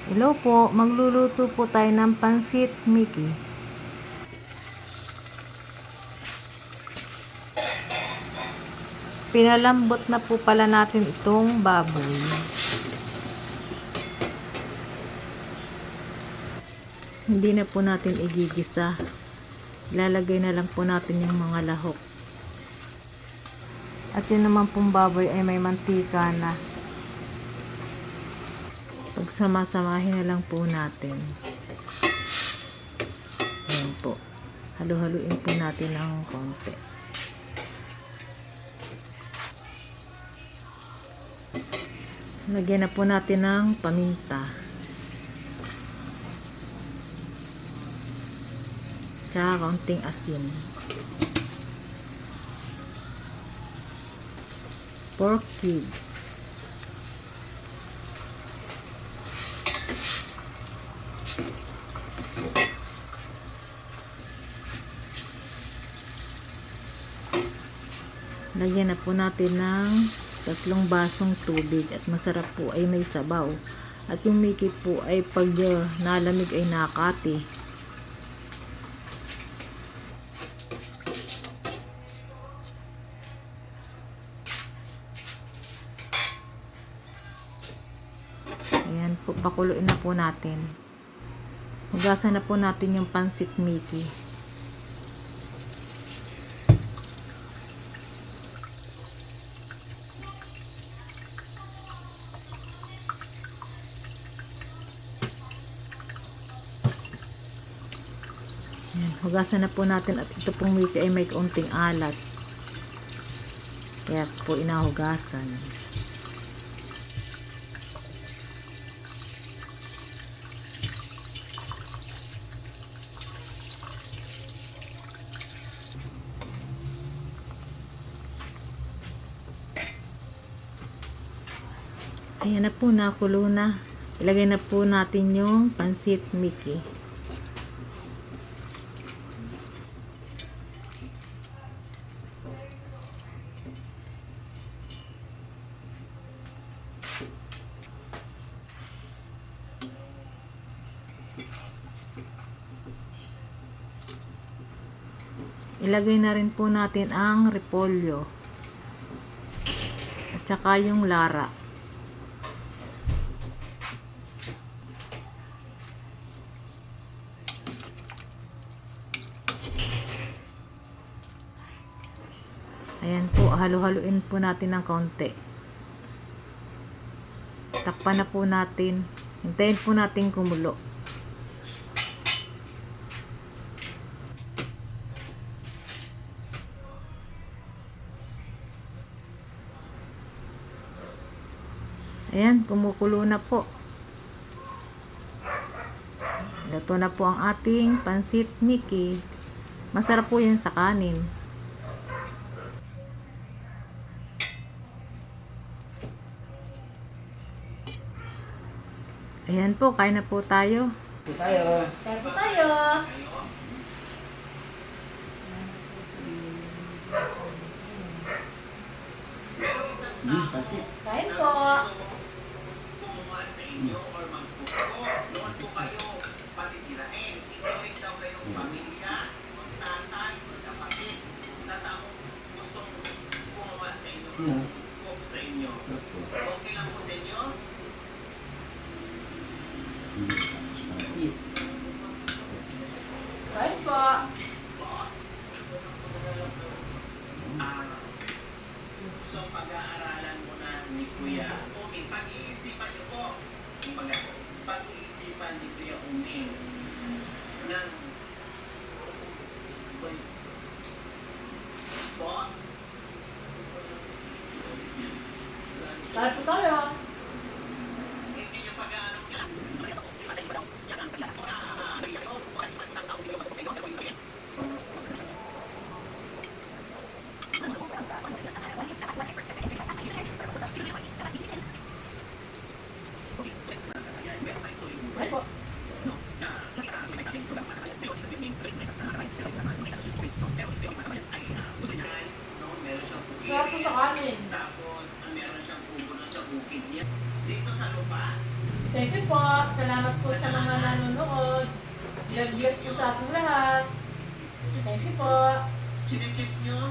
Hello po, magluluto po tayo ng pansit Mickey. Pinalambot na po pala natin itong baboy. Hindi na po natin igigisa. Ilalagay na lang po natin yung mga lahok. At yun naman pong baboy ay may mantika na. Pagsama-samahin na lang po natin. Ayan po. Halu-haluin po natin ng konti. Lagyan na po natin ng paminta. Tsaka kaunting asin. Pork cubes. Lagyan na po natin ng 3 basong tubig at masarap po ay may sabaw. At yung Mickey po ay pag nalamig ay nakati. Ayan po, pakuluin na po natin. Hugasan na po natin yung pansit Mickey. Ayan, hugasan na po natin at ito pong Mickey ay may kaunting alat. Kaya po inahugasan. Ayan na po, nakulo na. Ilagay na po natin yung pansit Mickey. Ilagay na rin po natin ang repolyo at saka yung lara. Ayan po, halu-haluin po natin ng kaunti. Takpan na po natin. Hintayin po natin kumulo. Ayan, kumukulo na po. Luto na po ang ating pansit Mickey. Masarap po yan sa kanin. Ayan po, kain na po tayo. Kain po tayo. Kain po. Kain po. So, pag-aaralan mo na ni Kuya Umi, pag-iisipan niyo po, pag-iisipan ni Kuya Umi ng po, Kain po tayo. hindi niyo pag-aaral niya. bukid niya. Dito sa lupa, Thank you po. Salamat po sa mga nanonood. God bless po sa ating lahat. Thank you po. chinecheck nyo